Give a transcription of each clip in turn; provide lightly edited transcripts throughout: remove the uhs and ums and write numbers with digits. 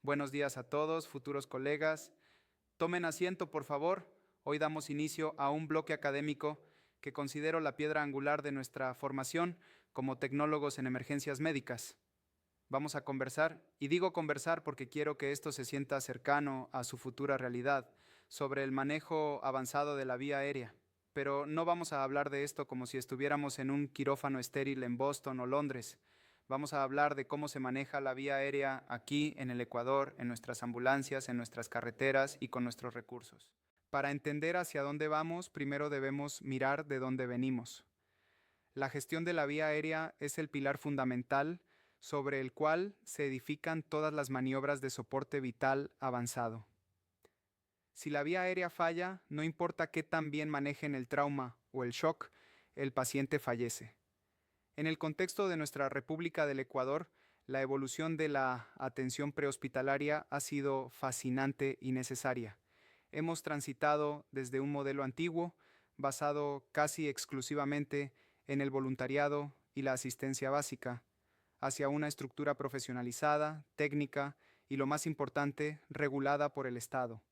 Buenos días a todos, futuros colegas. Tomen asiento, por favor. Hoy damos inicio a un bloque académico que considero la piedra angular de nuestra formación como tecnólogos en emergencias médicas. Vamos a conversar, y digo conversar porque quiero que esto se sienta cercano a su futura realidad, sobre el manejo avanzado de la vía aérea. Pero no vamos a hablar de esto como si estuviéramos en un quirófano estéril en Boston o Londres. Vamos a hablar de cómo se maneja la vía aérea aquí en el Ecuador, en nuestras ambulancias, en nuestras carreteras y con nuestros recursos. Para entender hacia dónde vamos, primero debemos mirar de dónde venimos. La gestión de la vía aérea es el pilar fundamental sobre el cual se edifican todas las maniobras de soporte vital avanzado. Si la vía aérea falla, no importa qué tan bien manejen el trauma o el shock, el paciente fallece. En el contexto de nuestra República del Ecuador, la evolución de la atención prehospitalaria ha sido fascinante y necesaria. Hemos transitado desde un modelo antiguo, basado casi exclusivamente en el voluntariado y la asistencia básica, hacia una estructura profesionalizada, técnica y, lo más importante, regulada por el Estado.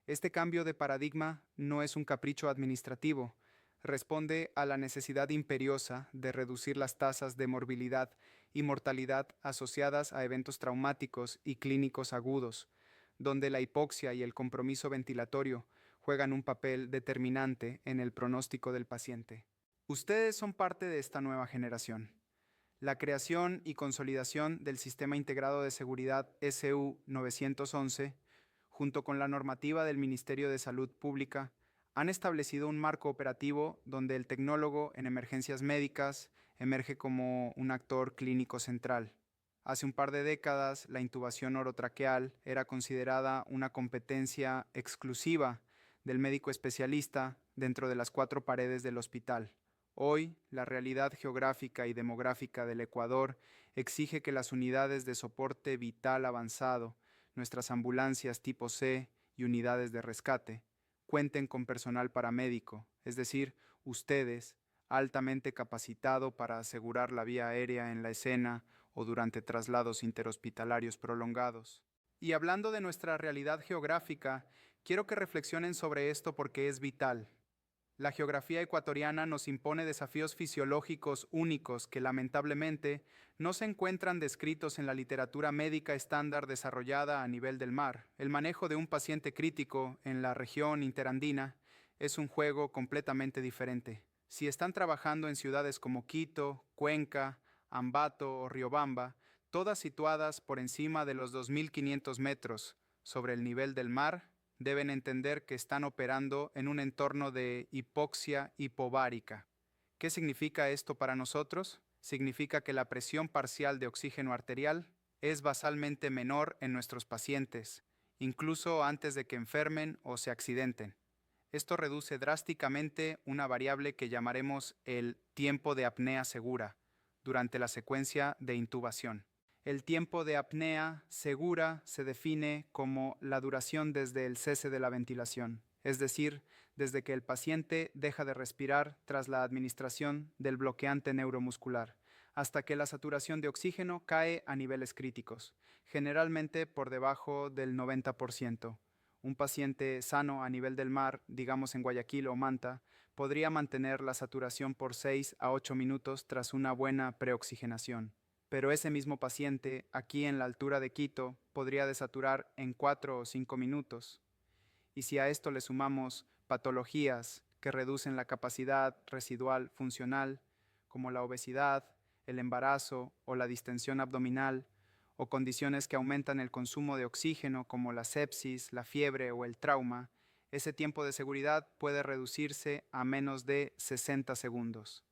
Este cambio de paradigma no es un capricho administrativo, responde a la necesidad imperiosa de reducir las tasas de morbilidad y mortalidad asociadas a eventos traumáticos y clínicos agudos, donde la hipoxia y el compromiso ventilatorio juegan un papel determinante en el pronóstico del paciente. Ustedes son parte de esta nueva generación. La creación y consolidación del Sistema Integrado de Seguridad SU 911, junto con la normativa del Ministerio de Salud Pública, han establecido un marco operativo donde el tecnólogo en emergencias médicas emerge como un actor clínico central. Hace un par de décadas, la intubación orotraqueal era considerada una competencia exclusiva del médico especialista dentro de las cuatro paredes del hospital. Hoy, la realidad geográfica y demográfica del Ecuador exige que las unidades de soporte vital avanzado, nuestras ambulancias tipo C y unidades de rescate, cuenten con personal paramédico, es decir, ustedes, altamente capacitado para asegurar la vía aérea en la escena o durante traslados interhospitalarios prolongados. Y hablando de nuestra realidad geográfica, quiero que reflexionen sobre esto porque es vital. La geografía ecuatoriana nos impone desafíos fisiológicos únicos que lamentablemente no se encuentran descritos en la literatura médica estándar desarrollada a nivel del mar. El manejo de un paciente crítico en la región interandina es un juego completamente diferente. Si están trabajando en ciudades como Quito, Cuenca, Ambato o Riobamba, todas situadas por encima de los 2.500 metros sobre el nivel del mar, deben entender que están operando en un entorno de hipoxia hipovárica. ¿Qué significa esto para nosotros? Significa que la presión parcial de oxígeno arterial es basalmente menor en nuestros pacientes, incluso antes de que enfermen o se accidenten. Esto reduce drásticamente una variable que llamaremos el tiempo de apnea segura durante la secuencia de intubación. El tiempo de apnea segura se define como la duración desde el cese de la ventilación, es decir, desde que el paciente deja de respirar tras la administración del bloqueante neuromuscular, hasta que la saturación de oxígeno cae a niveles críticos, generalmente por debajo del 90%. Un paciente sano a nivel del mar, digamos en Guayaquil o Manta, podría mantener la saturación por 6 a 8 minutos tras una buena preoxigenación. Pero ese mismo paciente, aquí en la altura de Quito, podría desaturar en 4 o 5 minutos. Y si a esto le sumamos patologías que reducen la capacidad residual funcional, como la obesidad, el embarazo o la distensión abdominal, o condiciones que aumentan el consumo de oxígeno como la sepsis, la fiebre o el trauma, ese tiempo de seguridad puede reducirse a menos de 60 segundos.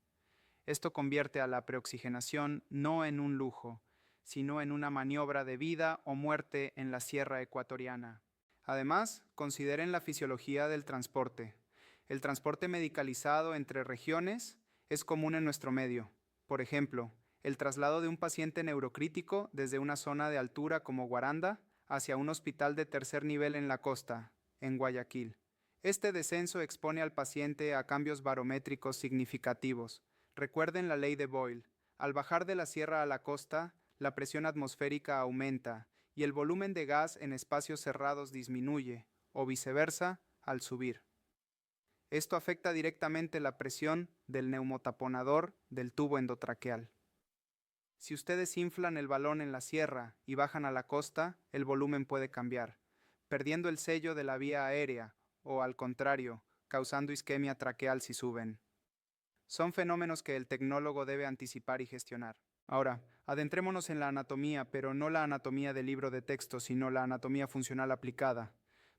Esto convierte a la preoxigenación no en un lujo, sino en una maniobra de vida o muerte en la sierra ecuatoriana. Además, consideren la fisiología del transporte. El transporte medicalizado entre regiones es común en nuestro medio. Por ejemplo, el traslado de un paciente neurocrítico desde una zona de altura como Guaranda hacia un hospital de tercer nivel en la costa, en Guayaquil. Este descenso expone al paciente a cambios barométricos significativos. Recuerden la ley de Boyle. Al bajar de la sierra a la costa, la presión atmosférica aumenta y el volumen de gas en espacios cerrados disminuye, o viceversa, al subir. Esto afecta directamente la presión del neumotaponador del tubo endotraqueal. Si ustedes inflan el balón en la sierra y bajan a la costa, el volumen puede cambiar, perdiendo el sello de la vía aérea, o al contrario, causando isquemia traqueal si suben. Son fenómenos que el tecnólogo debe anticipar y gestionar. Ahora, adentrémonos en la anatomía, pero no la anatomía del libro de texto, sino la anatomía funcional aplicada.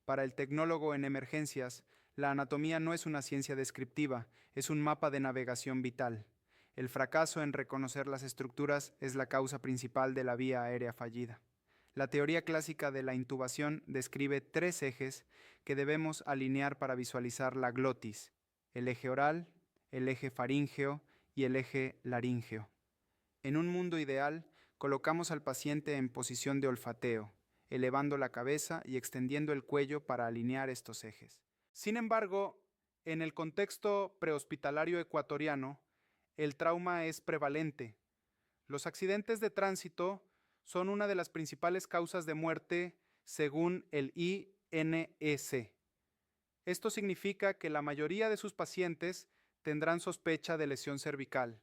Para el tecnólogo en emergencias, la anatomía no es una ciencia descriptiva, es un mapa de navegación vital. El fracaso en reconocer las estructuras es la causa principal de la vía aérea fallida. La teoría clásica de la intubación describe 3 ejes que debemos alinear para visualizar la glotis: el eje oral, el eje faríngeo y el eje laríngeo. En un mundo ideal, colocamos al paciente en posición de olfateo, elevando la cabeza y extendiendo el cuello para alinear estos ejes. Sin embargo, en el contexto prehospitalario ecuatoriano, el trauma es prevalente. Los accidentes de tránsito son una de las principales causas de muerte según el INEC. Esto significa que la mayoría de sus pacientes tendrán sospecha de lesión cervical,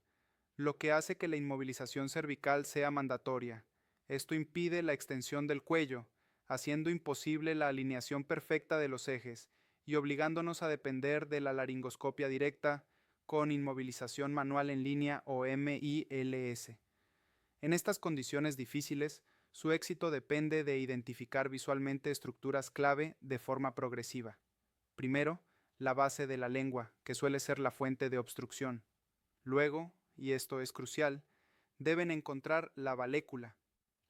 lo que hace que la inmovilización cervical sea mandatoria. Esto impide la extensión del cuello, haciendo imposible la alineación perfecta de los ejes y obligándonos a depender de la laringoscopia directa con inmovilización manual en línea o MILS. En estas condiciones difíciles, su éxito depende de identificar visualmente estructuras clave de forma progresiva. Primero, la base de la lengua, que suele ser la fuente de obstrucción. Luego, y esto es crucial, deben encontrar la valécula.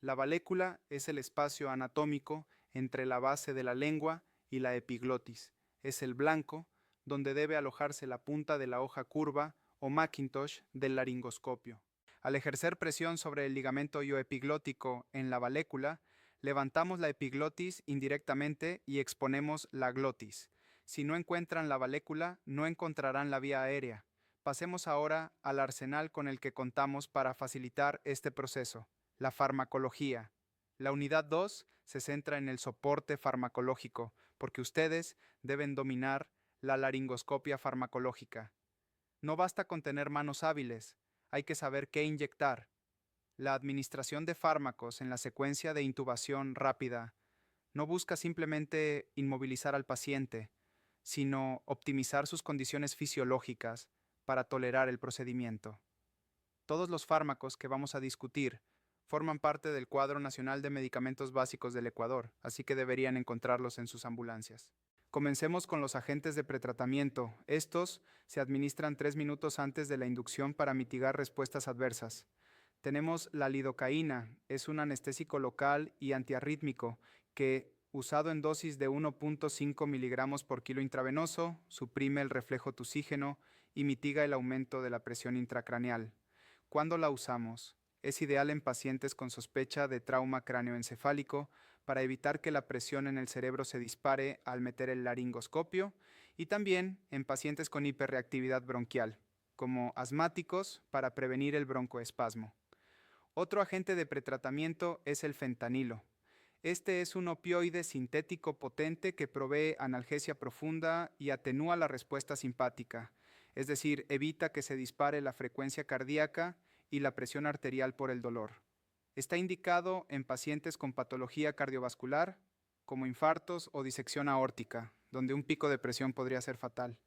La valécula es el espacio anatómico entre la base de la lengua y la epiglotis. Es el blanco donde debe alojarse la punta de la hoja curva o Macintosh del laringoscopio. Al ejercer presión sobre el ligamento ioepiglótico en la valécula, levantamos la epiglotis indirectamente y exponemos la glotis. Si no encuentran la valécula, no encontrarán la vía aérea. Pasemos ahora al arsenal con el que contamos para facilitar este proceso: la farmacología. La unidad 2 se centra en el soporte farmacológico, porque ustedes deben dominar la laringoscopia farmacológica. No basta con tener manos hábiles, hay que saber qué inyectar. La administración de fármacos en la secuencia de intubación rápida no busca simplemente inmovilizar al paciente, sino optimizar sus condiciones fisiológicas para tolerar el procedimiento. Todos los fármacos que vamos a discutir forman parte del Cuadro Nacional de Medicamentos Básicos del Ecuador, así que deberían encontrarlos en sus ambulancias. Comencemos con los agentes de pretratamiento. Estos se administran 3 minutos antes de la inducción para mitigar respuestas adversas. Tenemos la lidocaína, es un anestésico local y antiarrítmico que, usado en dosis de 1.5 miligramos por kilo intravenoso, suprime el reflejo tusígeno y mitiga el aumento de la presión intracraneal. ¿Cuándo la usamos? Es ideal en pacientes con sospecha de trauma cráneoencefálico para evitar que la presión en el cerebro se dispare al meter el laringoscopio, y también en pacientes con hiperreactividad bronquial, como asmáticos, para prevenir el broncoespasmo. Otro agente de pretratamiento es el fentanilo. Este es un opioide sintético potente que provee analgesia profunda y atenúa la respuesta simpática, es decir, evita que se dispare la frecuencia cardíaca y la presión arterial por el dolor. Está indicado en pacientes con patología cardiovascular, como infartos o disección aórtica, donde un pico de presión podría ser fatal.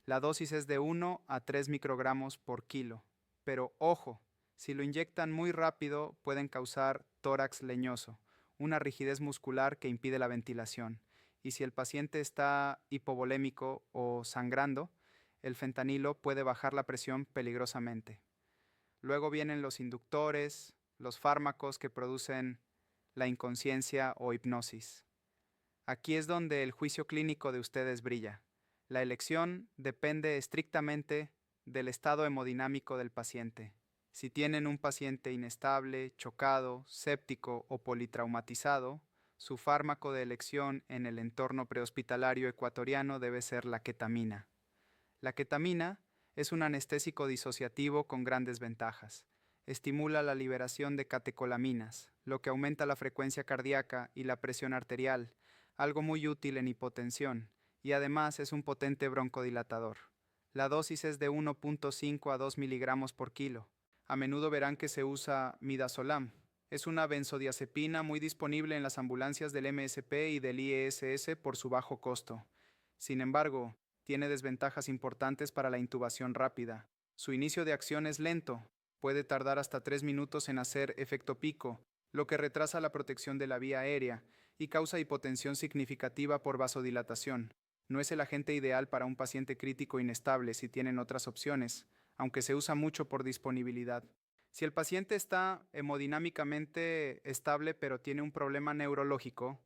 La dosis es de 1 a 3 microgramos por kilo, pero ojo, si lo inyectan muy rápido pueden causar tórax leñoso, una rigidez muscular que impide la ventilación, y si el paciente está hipovolémico o sangrando, el fentanilo puede bajar la presión peligrosamente. Luego vienen los inductores, los fármacos que producen la inconsciencia o hipnosis. Aquí es donde el juicio clínico de ustedes brilla. La elección depende estrictamente del estado hemodinámico del paciente. Si tienen un paciente inestable, chocado, séptico o politraumatizado, su fármaco de elección en el entorno prehospitalario ecuatoriano debe ser la ketamina. La ketamina es un anestésico disociativo con grandes ventajas. estimula la liberación de catecolaminas, lo que aumenta la frecuencia cardíaca y la presión arterial, algo muy útil en hipotensión, y además es un potente broncodilatador. La dosis es de 1.5 a 2 miligramos por kilo. A menudo verán que se usa midazolam. Es una benzodiazepina muy disponible en las ambulancias del MSP y del IESS por su bajo costo. Sin embargo, tiene desventajas importantes para la intubación rápida. Su inicio de acción es lento, puede tardar hasta 3 minutos en hacer efecto pico, lo que retrasa la protección de la vía aérea y causa hipotensión significativa por vasodilatación. No es el agente ideal para un paciente crítico inestable si tienen otras opciones, aunque se usa mucho por disponibilidad. Si el paciente está hemodinámicamente estable pero tiene un problema neurológico,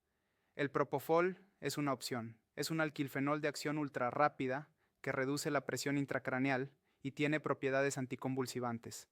el propofol es una opción. Es un alquilfenol de acción ultra rápida que reduce la presión intracraneal y tiene propiedades anticonvulsivantes.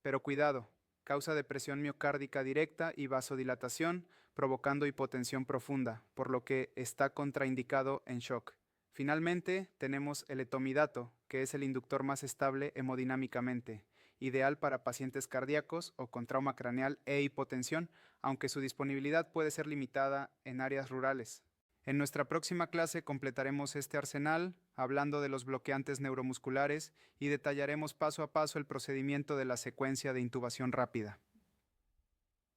Pero cuidado, causa depresión miocárdica directa y vasodilatación, provocando hipotensión profunda, por lo que está contraindicado en shock. Finalmente, tenemos el etomidato, que es el inductor más estable hemodinámicamente, ideal para pacientes cardíacos o con trauma craneal e hipotensión, aunque su disponibilidad puede ser limitada en áreas rurales. En nuestra próxima clase completaremos este arsenal, hablando de los bloqueantes neuromusculares y detallaremos paso a paso el procedimiento de la secuencia de intubación rápida.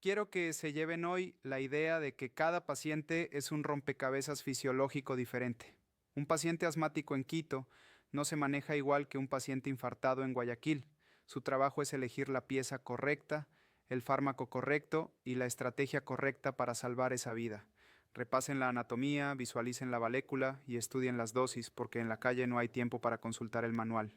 Quiero que se lleven hoy la idea de que cada paciente es un rompecabezas fisiológico diferente. Un paciente asmático en Quito no se maneja igual que un paciente infartado en Guayaquil. Su trabajo es elegir la pieza correcta, el fármaco correcto y la estrategia correcta para salvar esa vida. Repasen la anatomía, visualicen la valécula y estudien las dosis, porque en la calle no hay tiempo para consultar el manual.